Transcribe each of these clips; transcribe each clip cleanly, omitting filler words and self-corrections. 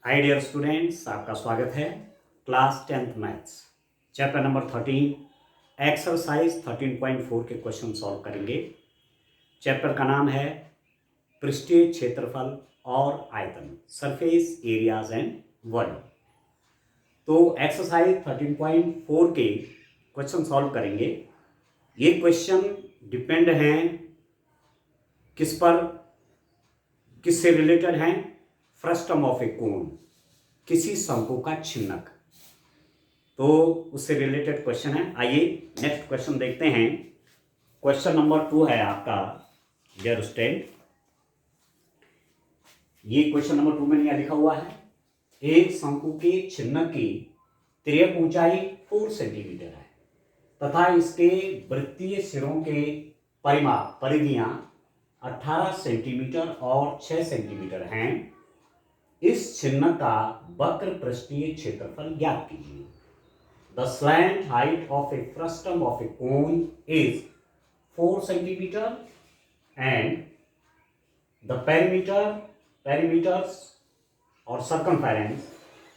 Hi dear students, आपका स्वागत है class 10th maths chapter number 13 exercise 13.4 के क्वेश्चन सॉल्व करेंगे। चैप्टर का नाम है पृष्ठीय क्षेत्रफल और आयतन, सरफेस एरियाज एंड वॉल्यूम। तो एक्सरसाइज 13.4 के क्वेश्चन सॉल्व करेंगे। ये क्वेश्चन डिपेंड हैं किस पर, किससे रिलेटेड हैं? फ्रस्टम ऑफ ए कोन, किसी शंकु का छिन्नक, तो उससे रिलेटेड क्वेश्चन है। आइए नेक्स्ट क्वेश्चन देखते हैं। क्वेश्चन नंबर 2 है आपका डियर स्टूडेंट। ये क्वेश्चन नंबर 2 में यह लिखा हुआ है, एक शंकु के छिन्नक की तिर्यक ऊंचाई 4 सेंटीमीटर है तथा इसके वृत्तीय सिरों के परिमाप परिधियां 18 सेंटीमीटर और 6 सेंटीमीटर हैं। इस छिन्नक का वक्र पृष्ठीय क्षेत्रफल ज्ञात कीजिए। The slant height of a frustum of a cone is 4 centimeter and the perimeters or circumference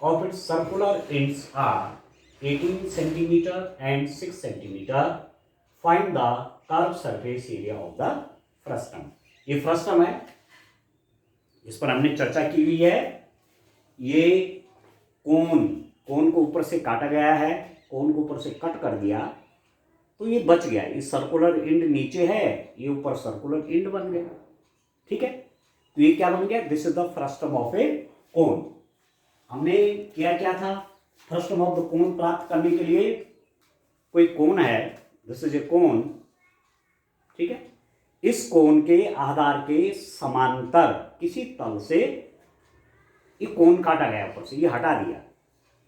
of its circular ends are 18 centimeter and 6 centimeter. Find the curved surface area of the frustum. ये frustum है, इस पर हमने चर्चा की हुई है। ये कोन को ऊपर से काटा गया है, कोन को ऊपर से कट कर दिया तो ये बच गया। ये सर्कुलर एंड नीचे है, ये ऊपर सर्कुलर एंड बन गया। ठीक है, तो ये क्या बन गया? This is the frustum of a cone. हमने क्या था? फ्रस्टम ऑफ द कोन प्राप्त करने के लिए कोई कोन है, दिस इज ए कोन। ठीक है, इस कोन के आधार के समांतर किसी तल से ये कोन काटा गया, ऊपर से ये हटा दिया,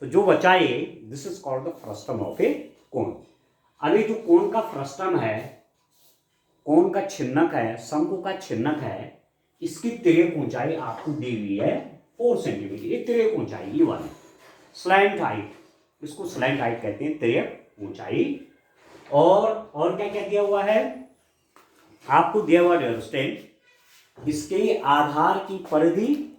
तो जो बचा ये, this is called the frustum of a cone. अभी जो कोन का फ्रस्टम है, कोन का छिन्नक है, शंकु का छिन्नक है, इसकी तिर्यक ऊंचाई आपको दी हुई है 4 सेंटीमीटर। ये तिर्यक ऊंचाई, ये वाली स्लैंट हाइट, इसको स्लैंट हाइट कहते हैं, तिर्यक ऊंचाई। और क्या क्या दिया हुआ है आपको? दिया हुआ डिस्टेंस, इसके आधार की परिधि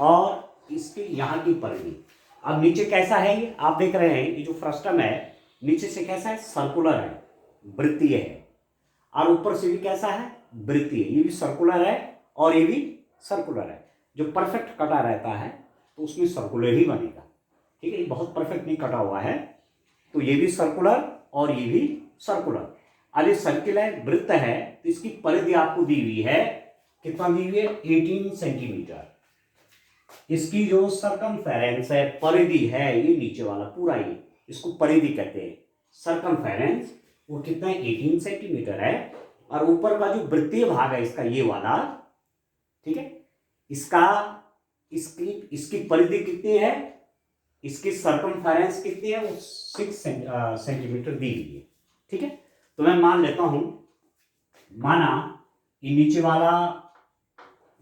और इसके यहां की परिधि। अब नीचे कैसा है ये आप देख रहे हैं, ये जो फ्रस्टम है नीचे से कैसा है? सर्कुलर है, वृत्तीय है, और ऊपर से भी कैसा है? वृत्तीय। ये भी सर्कुलर है और ये भी सर्कुलर है। जो परफेक्ट कटा रहता है तो उसमें सर्कुलर ही बनेगा। ठीक है, ये बहुत परफेक्ट नहीं कटा हुआ है, तो ये भी सर्कुलर और ये भी सर्कुलर। अब ये सर्किल है, वृत्त है, तो इसकी परिधि आपको दी हुई है, कितना दी हुई है? 18 सेंटीमीटर। इसकी जो सरकमफेरेंस है, परिधि है, ये नीचे वाला पूरा ही, इसको परिधि कहते हैं। सरकमफेरेंस वो कितना है? 18 सेंटीमीटर है। और ऊपर का जो वृत्तीय भाग है इसका, ये वाला, ठीक है, इसकी परिधि कितनी है? इसकी सरकमफेरेंस कितनी है? वो 6 सेंटीमीटर दी हुई है। ठीक है, तो मैं मान लेता हूं, माना ये नीचे वाला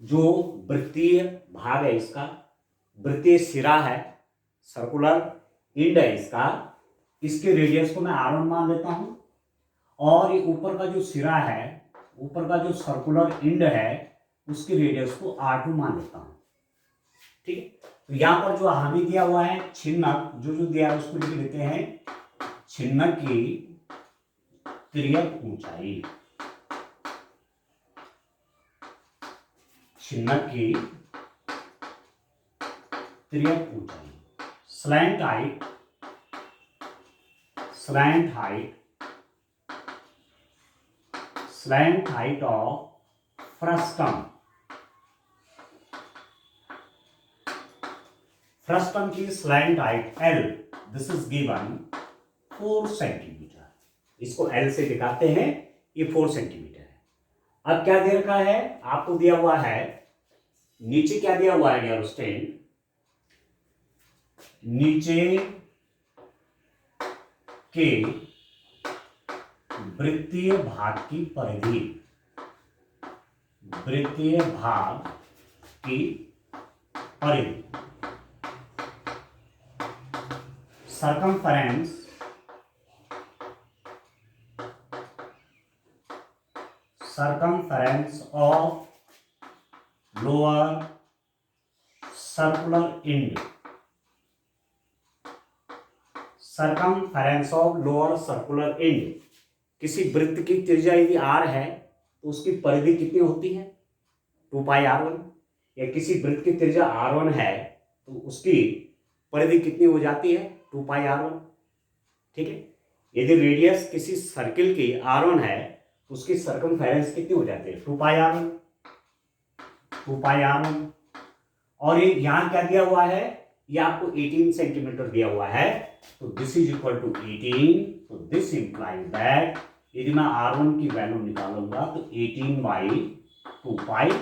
जो वृत्तीय भाग है, इसका वृत्तीय सिरा है, सर्कुलर एंड है इसका, इसके रेडियस को मैं r1 मान लेता हूं, और ये ऊपर का जो सिरा है, ऊपर का जो सर्कुलर एंड है, उसके रेडियस को r2 मान लेता हूं। ठीक है, तो यहां पर जो हमें दिया हुआ है छिन्नक, जो दिया है उसको लिख देते हैं छिन्नक की तिर्यक ऊंचाई। छिन्नक की तिर्यक ऊंचाई, स्लैंट हाइट ऑफ फ्रस्टम की slant height L, this is given 4 centimetre. इसको L से दिखाते हैं, ये 4 सेंटीमीटर है। अब क्या दे रखा है आपको? दिया हुआ है नीचे, क्या दिया हुआ है डियर स्टूडेंट? नीचे के वृत्तीय भाग की परिधि, वृत्तीय भाग की परिधि, circumference of lower circular end, circumference of lower circular end. किसी वृत्त की त्रिज्या यदि r है तो उसकी परिधि कितनी होती है, 2πr1। या किसी वृत्त की त्रिज्या r1 है तो उसकी परिधि कितनी हो जाती है, 2πr1। ठीक है। यदि रेडियस किसी सर्किल की r1 है तो उसकी सर्कमफेरेंस कितनी हो जाती है, 2πr1। और ये यहां क्या दिया हुआ है, ये आपको 18 सेंटीमीटर दिया हुआ है, तो दिस इज इक्वल टू 18। तो दिस इंप्लाइज दैट यदि मैं r1 की वैल्यू निकालूंगा तो 18/2π,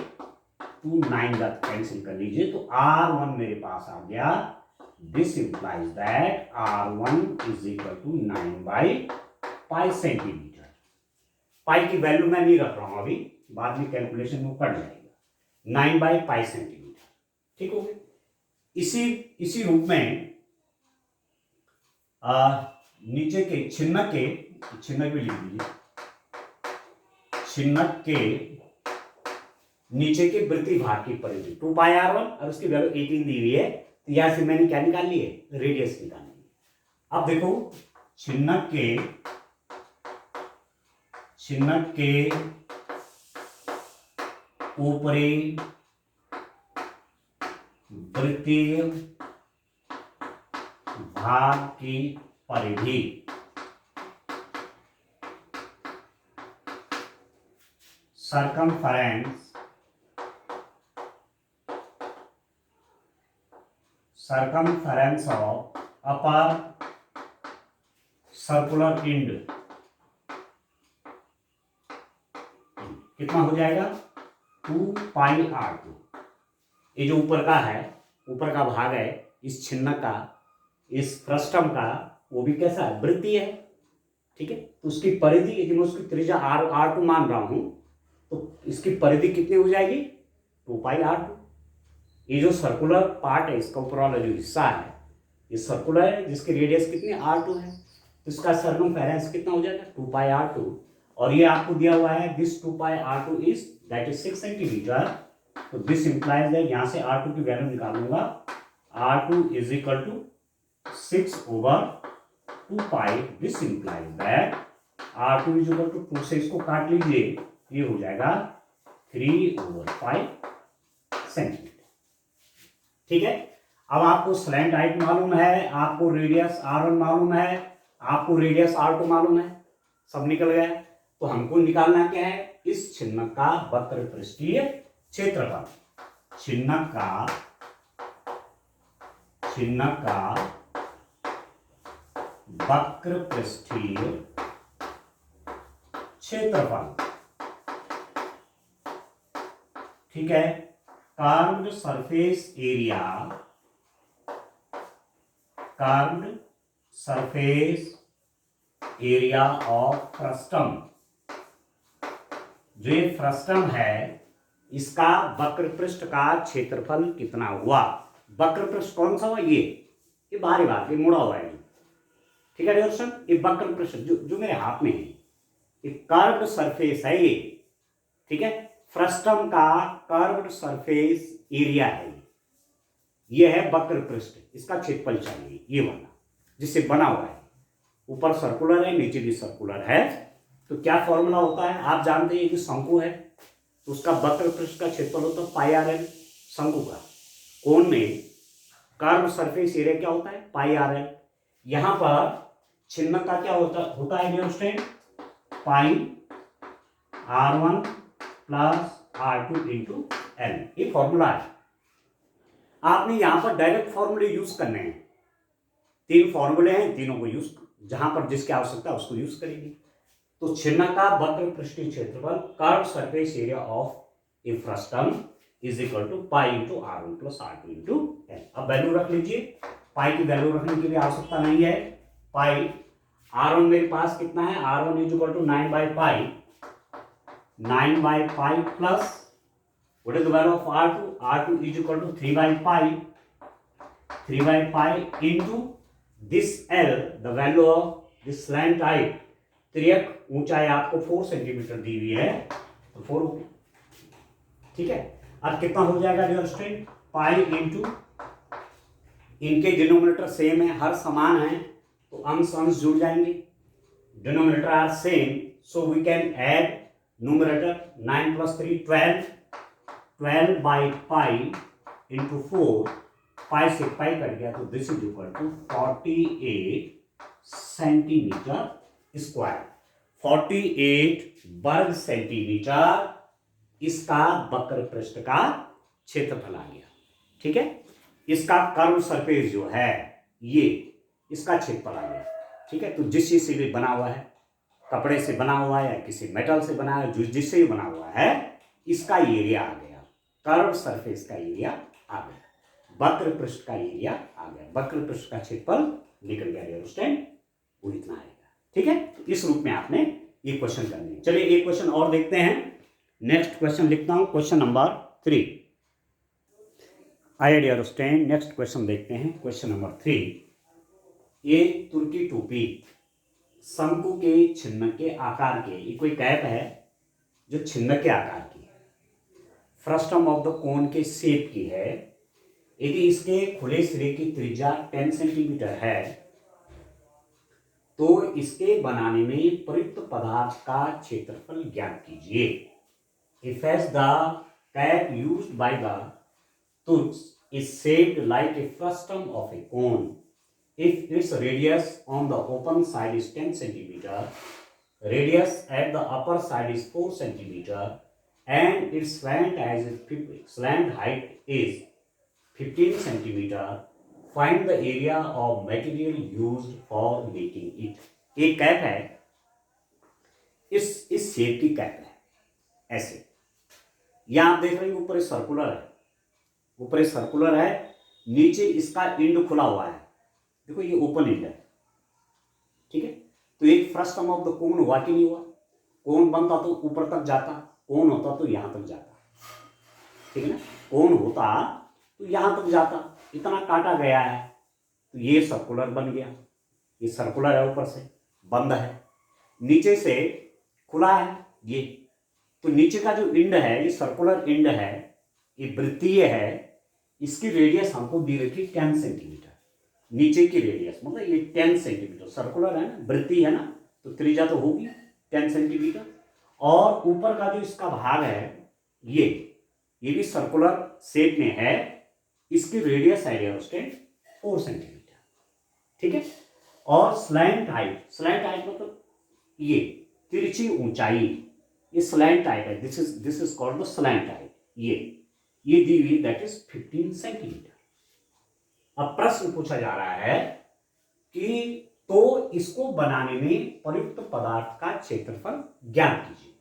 9 का कैंसिल कर लीजिए तो r1 मेरे पास आ गया। This implies that r1 is equal to 9/π centimetre. Pi की वैल्यू मैं नहीं रख रहा हूं अभी, बाद में कैलकुलेशन में कट जाएगा, 9/π सेंटीमीटर। ठीक हो गया। इसी रूप में नीचे के छिन्नक भी लिख दीजिए, छिन्नक के नीचे के वृत्तीय भाग की परिधि 2πr1 और उसकी वैल्यू 18 दी हुई है, तो यहां से मैंने क्या निकाल ली है, रेडियस निकालनी है। अब देखो छिन्नक के ऊपरी वृत्तीय भाग की परिधि circumference of upper circular end कितना हो जाएगा, 2πr2। ये जो ऊपर का है, ऊपर का भाग है इस छिन्नक का, इस फ्रस्टम का, वो भी कैसा है, वृत्तीय है। ठीक है। तो उसकी परिधि यदि मैं उसकी त्रिज्या r2 मान रहा हूं तो इसकी परिधि कितनी हो जाएगी, 2πr2। ये जो सर्कुलर पार्ट है, इसका ऊपर वाला जो हिस्सा है ये सर्कुलर है, जिसकी रेडियस कितनी r2 है, तो इसका सर्कमफेरेंस कितना हो जाएगा, 2πr2। और ये आपको दिया हुआ है this 2πr2 is that is 6 centimetre. तो दिस इंप्लाइज दैट यहां से r2 की वैल्यू निकालूंगा, r2 is equal to 6/2π। This implies that r2 is equal to 2 से इसको काट लीजिए, ये हो जाएगा 3/5 सेंटीमीटर। ठीक है। अब आपको स्लैंट हाइट मालूम है, आपको रेडियस r1 मालूम है, आपको रेडियस r2 मालूम है, सब निकल गया। तो हमको निकालना क्या है, इस छिन्नक का वक्र पृष्ठीय क्षेत्रफल। छिन्नक का वक्र पृष्ठीय क्षेत्रफल। ठीक है। Curved surface area of frustum. जो ये फ्रस्टम है इसका वक्र पृष्ठ का क्षेत्रफल कितना हुआ। वक्र पृष्ठ कौन सा हुआ, ये बाहरी भाग, ये मुड़ा हुआ है। ठीक है दोस्तों, ये वक्र पृष्ठ जो मेरे हाथ में है, ये कर्व्ड सरफेस है ये। ठीक है। फ्रस्टम का कर्व्ड सरफेस एरिया है ये है वक्र पृष्ठ, इसका क्षेत्रफल चाहिए ये वाला जिससे बना हुआ है। ऊपर सर्कुलर है, नीचे भी सर्कुलर है। तो क्या फॉर्मूला होता है, आप जानते हैं कि शंकु है तो उसका वक्र पृष्ठ का क्षेत्रफल होता है πrl। शंकु का कोण में कर्व सरफेस एरिया क्या होता है, πrl। यहां पर छिन्नक का क्या होता है dear student, πr1 plus r2 into l। ये फॉर्मूला है। आपने यहां पर डायरेक्ट फॉर्मूले यूज करने हैं। 3 फॉर्मूले हैं, तीनों को यूज, जहां पर जिसकी आवश्यकता है उसको यूज करेंगे। तो छिन्नक का वक्र पृष्ठीय क्षेत्रफल curve surface area of a frustum is equal to pi into r1 plus r2 into l। अब वैल्यू रख लीजिए, पाई की वैल्यू रखने की भी आवश्यकता नहीं है। पाई r1 मेरे पास कितना है, r1 is equal to 9/π plus what is the value of r2, r2 is equal to 3/π into this l, the value of this slant height। त्रियक ऊंचाई आपको 4 सेंटीमीटर दी हुई है, तो 4 हो गया। ठीक है। अब कितना हो जाएगा डियर स्टूडेंट, पाई इंटू इनके डिनोमिनेटर सेम है, हर समान है, तो अंश अंश जुड़ जाएंगे। Denominator are same, so we can add numerator 9 + 3 12, 12/π into 4, pi से पाई कट गया, तो this is equal to 48 centimetre square. 48 वर्ग सेंटीमीटर इसका वक्र पृष्ठ का क्षेत्रफल आ गया। ठीक है, इसका कर्व सरफेस जो है ये इसका क्षेत्रफल आ गया। ठीक है, तो जिस चीज से भी बना हुआ है, कपड़े से बना हुआ है या किसी मेटल से बना है, जिससे भी बना हुआ है, इसका एरिया आ गया, कर्व सरफेस का एरिया आ गया, वक्र पृष्ठ का एरिया आ गया, वक्र पृष्ठ का क्षेत्रफल निकल गया। अंडरस्टैंड, वो इतना आएगा। ठीक है, तो इस रूप में आपने ये क्वेश्चन करने हैं। चलिए एक क्वेश्चन और देखते हैं। नेक्स्ट क्वेश्चन लिखता हूं, क्वेश्चन नंबर 3। आइए डियर स्टूडेंट, नेक्स्ट क्वेश्चन देखते हैं। क्वेश्चन नंबर 3, ये तुर्की टोपी शंकु के छिन्न के आकार के, ये कोई कैप है जो छिन्न के आकार की है, फ्रस्टम ऑफ द कोन के शेप की है। यदि इसके खुले सिरे की त्रिज्या 10 सेंटीमीटर है, तो इसके बनाने में प्रयुक्त पदार्थ का क्षेत्रफल ज्ञात कीजिए। If as the cap used by the Turks is shaped like a frustum of a cone, if its radius on the open side is 10 centimeter, radius at the upper side is 4 centimeter, and its slant height is 15 centimeter, find the area of material used for making it. एक cap है, इस shape की cap है ऐसे। यहां आप देख रहे हैं ऊपर सर्कुलर है, ऊपर सर्कुलर है, नीचे इसका एंड खुला हुआ है। देखो ये ओपन एंड है। ठीक है, तो एक फ्रस्टम ऑफ द कोन हुआ कि नहीं हुआ? कोन बनता तो ऊपर तक जाता, कोन होता तो यहां तक जाता। ठीक है ना, कोन होता तो यहां तक जाता, इतना काटा गया है, तो ये सर्कुलर बन गया। ये सर्कुलर है, ऊपर से बंद है, नीचे से खुला है ये। तो नीचे का जो एंड है, ये सर्कुलर एंड है, ये वृत्तीय है, इसकी रेडियस हमको दी रखी 10 सेंटीमीटर। नीचे की रेडियस मतलब ये 10 सेंटीमीटर, सर्कुलर है ना, वृत्तीय है ना, तो त्रिज्या तो होगी 10 सेंटीमीटर। और ऊपर का जो इसका भाग है, ये भी सर्कुलर शेप में है, इसकी रेडियस है 4 सेंटीमीटर। ठीक है, और स्लैंट हाइट मतलब ये तिरछी ऊंचाई, ये स्लैंट हाइट है, this is called the slant height. ये दी हुई दैट इज 15 सेंटीमीटर। अब प्रश्न पूछा जा रहा है कि तो इसको बनाने में प्रयुक्त पदार्थ का क्षेत्रफल ज्ञात कीजिए।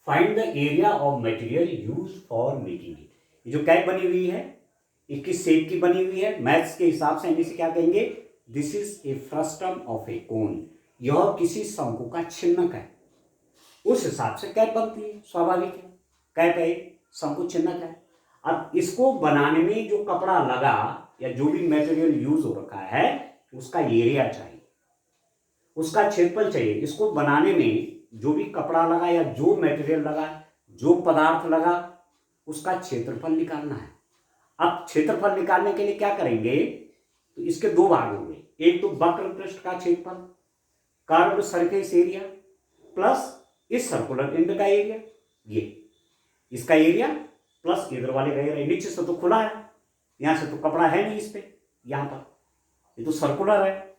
Find the area of material used for making it. ये जो कैप बनी हुई है, ये किस शेप की बनी हुई है? मैथ्स के हिसाब से हम इसे क्या कहेंगे? This is a frustum of a cone. यह किसी शंकु का छिन्नक है, उस हिसाब से कैप बनती है, स्वाभाविक है। कैप है, शंकु छिन्नक है। अब इसको बनाने में जो कपड़ा लगा या जो भी मटेरियल यूज हो रखा है, उसका एरिया चाहिए, उसका क्षेत्रफल चाहिए। इसको बनाने में जो भी कपड़ा लगा या जो मटेरियल लगा, जो पदार्थ लगा, उसका क्षेत्रफल निकालना है। अब क्षेत्रफल निकालने के लिए क्या करेंगे? तो इसके दो भाग होंगे, एक तो वक्र पृष्ठ का क्षेत्रफल, कर्व्ड सरफेस एरिया, प्लस इस सर्कुलर एंड का एरिया, ये इसका एरिया प्लस इधर वाले का एरिया। नीचे से तो खुला है, यहां से तो कपड़ा है नहीं इस पे, यहां पर ये तो सर्कुलर है,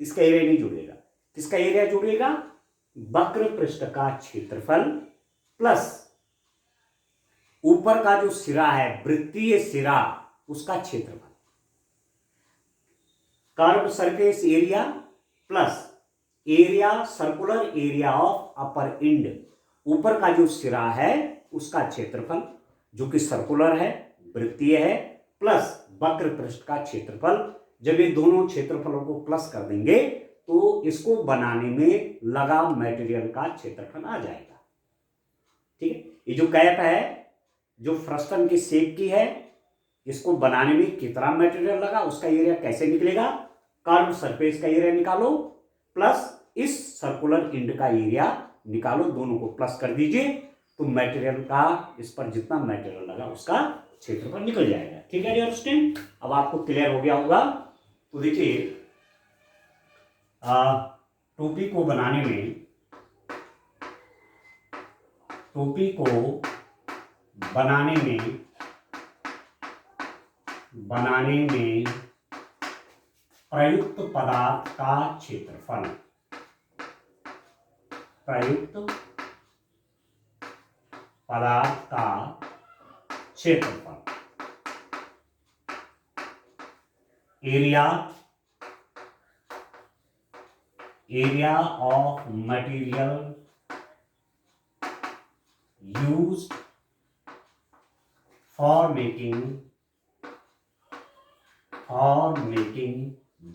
इसका एरिया नहीं जुड़ेगा। इसका एरिया जुड़ेगा वक्र पृष्ठ का क्षेत्रफल प्लस ऊपर का जो सिरा है, वृत्तीय सिरा, उसका क्षेत्रफल। Curved surface area plus area, circular area of upper and, ऊपर का जो सिरा है उसका क्षेत्रफल जो कि सर्कुलर है, वृत्तीय है, प्लस वक्र पृष्ठ का क्षेत्रफल। जब ये दोनों क्षेत्रफलों को प्लस कर देंगे तो इसको बनाने में लगा मटेरियल का क्षेत्रफल आ जाएगा। ठीक है, ये जो कैप है जो फ्रस्टम की शेप की है, इसको बनाने में कितना मटेरियल लगा, उसका एरिया कैसे निकलेगा? कर्व सरफेस का एरिया निकालो प्लस इस सर्कुलर एंड का एरिया निकालो, दोनों को प्लस कर दीजिए, तो मटेरियल का, इस पर जितना मटेरियल लगा उसका क्षेत्रफल निकल जाएगा। ठीक है डियर स्टूडेंट, अब आपको क्लियर हो गया होगा। तो देखिए टोपी को बनाने में प्रयुक्त पदार्थ का क्षेत्रफल area of material used for making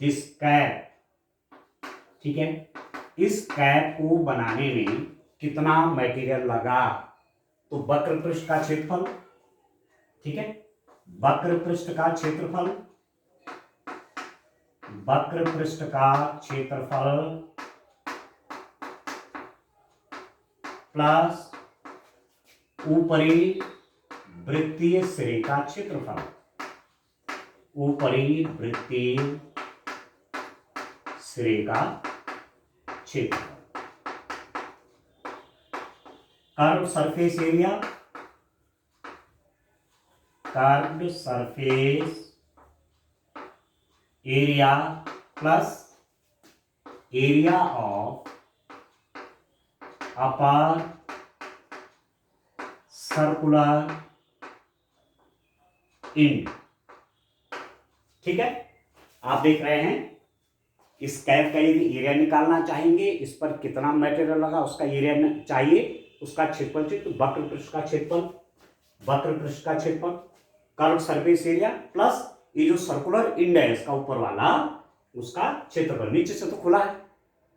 this cap, ठीक है, इस कैप को बनाने में कितना मटेरियल लगा, तो वक्र पृष्ठ का क्षेत्रफल, ठीक है, वक्र पृष्ठ का क्षेत्रफल प्लस ऊपरी वृत्तीय सिरे का क्षेत्रफल, curve surface area plus area of upper circular end. ठीक है, आप देख रहे हैं इस कैप का यदि एरिया निकालना चाहेंगे, इस पर कितना मटेरियल लगा उसका एरिया चाहिए, उसका क्षेत्रफल चाहिए, तो वक्र पृष्ठ का क्षेत्रफल कर्व सरफेस एरिया प्लस ये जो सर्कुलर इंड है इसका ऊपर वाला उसका क्षेत्रफल, नीचे से तो खुला है।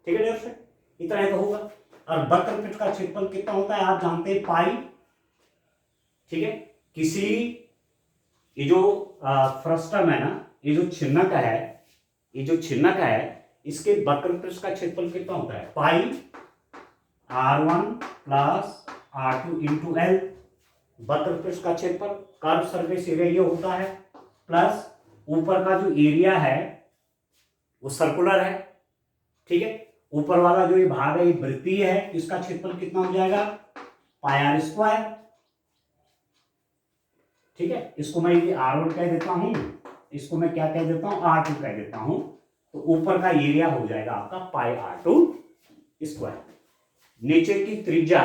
ठीक है दोस्तों, इतना ही तो होगा। और वक्र पृष्ठ का क्षेत्रफल कितना होता है आप जानते हैं, पाई। ठीक है, किसी ये जो फ्रस्टम है ना, ये जो छिन्नक है, इसके वक्र पृष्ठ का क्षेत्रफल कितना होता है, पाई r1 plus r2 into L, वक्र पृष्ठ का क्षेत्रफल। कर्व सरफेस एरिया ये होता है, प्लस ऊपर का जो एरिया है वो सर्कुलर है। ठीक है, ऊपर वाला जो ये भाग है ये वृत्तीय है, इसका क्षेत्रफल कितना हो जाएगा, पाई आर स्क्वायर। ठीक है, इसको मैं ये r1 कह देता हूं, इसको मैं क्या कह देता हूं, r2 कह देता हूं, तो ऊपर का एरिया हो जाएगा आपका पाई r2 स्क्वायर। नीचे की त्रिज्या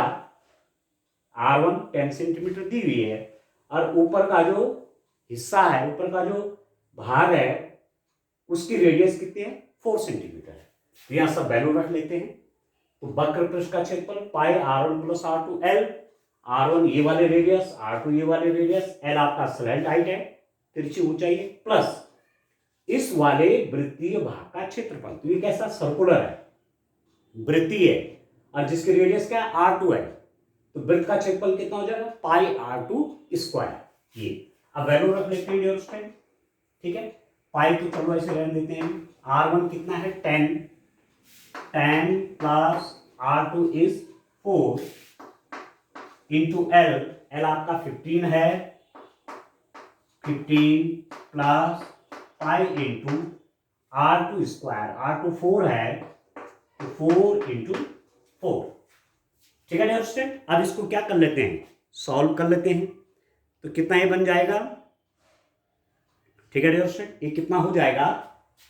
r1 10 सेंटीमीटर दी हुई है, और ऊपर का जो हिस्सा है, ऊपर का जो भाग है उसकी रेडियस कितनी है, 4 सेंटीमीटर है। तो यहां सब वैल्यू रख लेते हैं। तो वक्र पृष्ठ का क्षेत्रफल पाई r1 plus r2 L, r1 ये वाले रेडियस, r2 ये वाले रेडियस, एल आपका स्लैंट हाइट है, तिरछी ऊंचाई है, प्लस इस वाले वृत्तीय भाग का क्षेत्रफल। तो ये कैसा सर्कुलर है, वृत्तीय है, और जिसकी रेडियस क्या है, r2 है, तो वृत्त का क्षेत्रफल कितना हो जाएगा, पाई r2 स्क्वायर। ये अब वैल्यू रख लेते हैं डियर स्टूडेंट। ठीक है, पाई तो चलो ऐसे रहने देते हैं। r1 कितना है, 10 plus r2 is 4 into L आपका 15 है, 15 plus pi into r2 square, r2 4 है, तो 4 इंटू 4। ठीक है डियर स्टूडेंट, अब इसको क्या कर लेते हैं, सॉल्व कर लेते हैं। तो कितना ये बन जाएगा, ठीक है डियर स्टूडेंट, ये कितना हो जाएगा,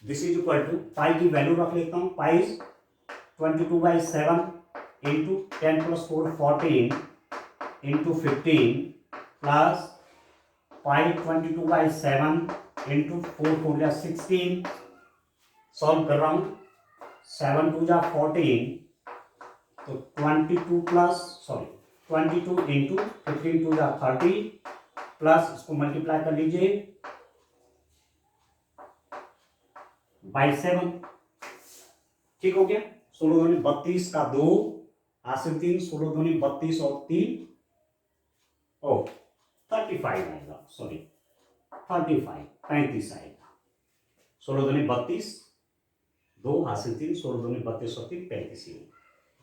दिस इज इक्वल टू, पाई की वैल्यू रख लेता हूं, pi is 22/7 into 10 plus 4 14 into 15 plus pi 22/7 into 4 4 जा 16। सॉल्व कर रहा हूं, 7 2 जा 14, तो 22 इंटू 15 2 जा 30 प्लस इसको मल्टीप्लाई कर लीजिए बाई 7। ठीक हो गया, 16 दूनी 32 का 2 हासिल 3, 16 दूनी 32 और 3 35 आएगा, सॉरी 35 आएगा। 16 दूनी 32, 2 हासिल 3, 16 दूनी 32 और 3 35।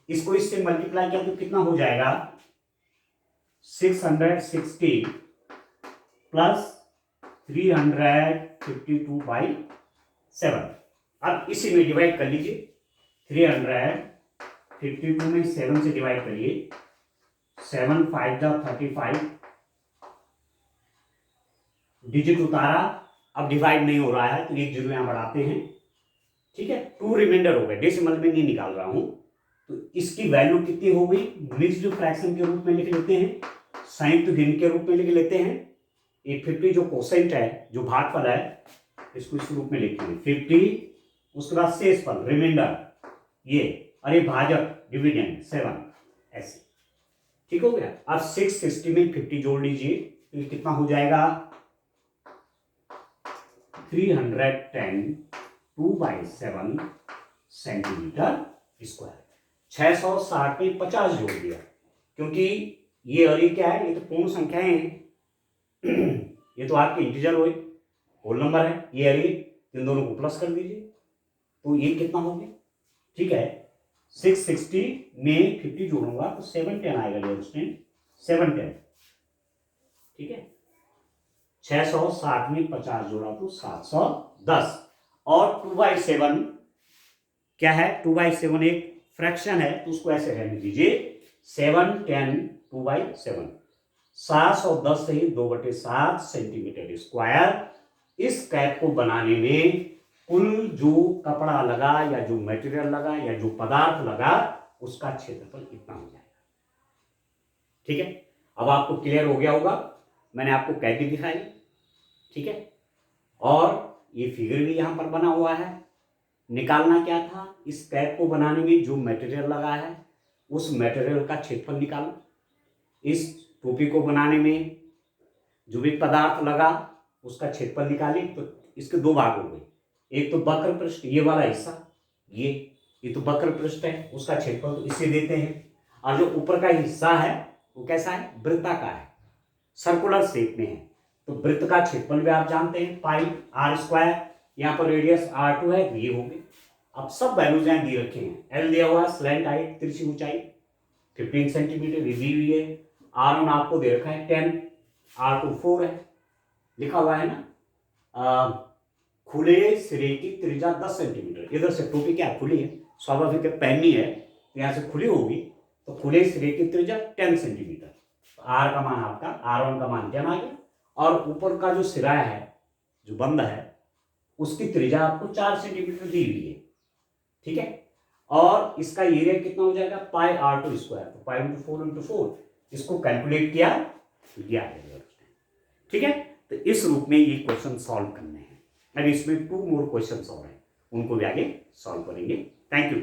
इसको इससे मल्टीप्लाई किया तो कितना हो जाएगा, 660 प्लस 352/7। अब इसी में डिवाइड कर लीजिए, 352 में 7 से डिवाइड करिए, 7 5 जा 35, डिजिट उतारा, अब डिवाइड नहीं हो रहा है तो एक जीरो यहां बढ़ाते हैं, ठीक है। 2 रिमाइंडर हो गए, डेसिमल में नहीं निकाल रहा हूं, तो इसकी वैल्यू कितनी हो गई, मिक्स्ड फ्रैक्शन के रूप में लिख लेते हैं, संयुक्त भिन्न के रूप में लिख लेते हैं। ये 50 जो कोसेंट है, जो भागफल है, इसको इस रूप में लिखते हैं 50, उसके बाद शेषफल रिमाइंडर ये, अरे भाजक डिविडेंड 7, ऐसे, ठीक हो गया। अब 660 में 50 जोड़ लीजिए तो ये कितना हो जाएगा, 310 2/7 सेंटीमीटर स्क्वायर। 660 में 50 जोड़ दिया, क्योंकि ये और ये क्या है, ये तो पूर्ण संख्याएं हैं ये तो आपके इंटीजर हुए, होल नंबर है, ये और ये, इन दोनों को प्लस कर दीजिए तो ये कितना हो गया, ठीक है। 660 में 50 जोड़ूंगा तो 710 आएगा, डियर स्टूडेंट 710, ठीक है। 660 में 50 जोड़ा तो 710, और 2/7 क्या है, 2/7 एक फ्रैक्शन है तो उसको ऐसे रहने दीजिए, 7 10 2/7, 710 से 2/7 सेंटीमीटर स्क्वायर। इस कैप को बनाने में कुल जो कपड़ा लगा या जो मटेरियल लगा या जो पदार्थ लगा उसका क्षेत्रफल कितना हो जाएगा, ठीक है। अब आपको क्लियर हो गया होगा, मैंने आपको कैप भी दिखाई, ठीक है, और ये फिगर भी यहां पर बना हुआ है। निकालना क्या था, इस कैप को बनाने में जो मटेरियल लगा है उस मटेरियल का क्षेत्रफल निकालो। इस टोपी को बनाने में जो भी पदार्थ लगा उसका क्षेत्रफल निकाली, तो इसके दो भाग हो गए, एक तो वक्र पृष्ठ ये वाला हिस्सा, ये तो वक्र पृष्ठ है, उसका क्षेत्रफल तो इसे देते हैं, और जो ऊपर का हिस्सा है वो कैसा है, वृत्ताकार है, सर्कुलर शेप में है, तो वृत्त का क्षेत्रफल भी आप जानते हैं पाई आर स्क्वायर, यहाँ पर रेडियस r2 है तो ये हो गए। अब सब वैल्यूज यहाँ दे रखे हैं, एल दिया हुआ, स्लैंट हाइट तिरछी ऊंचाई 15 सेंटीमीटर ये दी हुई है, r1 आपको दे रखा है 10, r2 4 है, लिखा हुआ है ना, खुले सिरे की त्रिज्या 10 सेंटीमीटर, इधर से टोपी क्या खुली है, स्वाभाविक है पहननी है तो यहाँ से खुली होगी, तो खुले सिरे की त्रिज्या 10 सेंटीमीटर, आर का मान आपका r1 का मान 10 आ गया, और ऊपर का जो सिरा है जो बंद है उसकी त्रिज्या आपको 4 सेंटीमीटर दी हुई है, ठीक है। और इसका एरिया कितना हो जाएगा, पाई r2 स्क्वायर, तो पाई इंटू 4 इंटू 4, इसको कैलकुलेट किया तो ये आ जाएगा, ठीक है। तो इस रूप में ये क्वेश्चन सॉल्व करने हैं। अब इसमें 2 मोर क्वेश्चन और हैं, उनको भी आगे सॉल्व करेंगे। Thank you.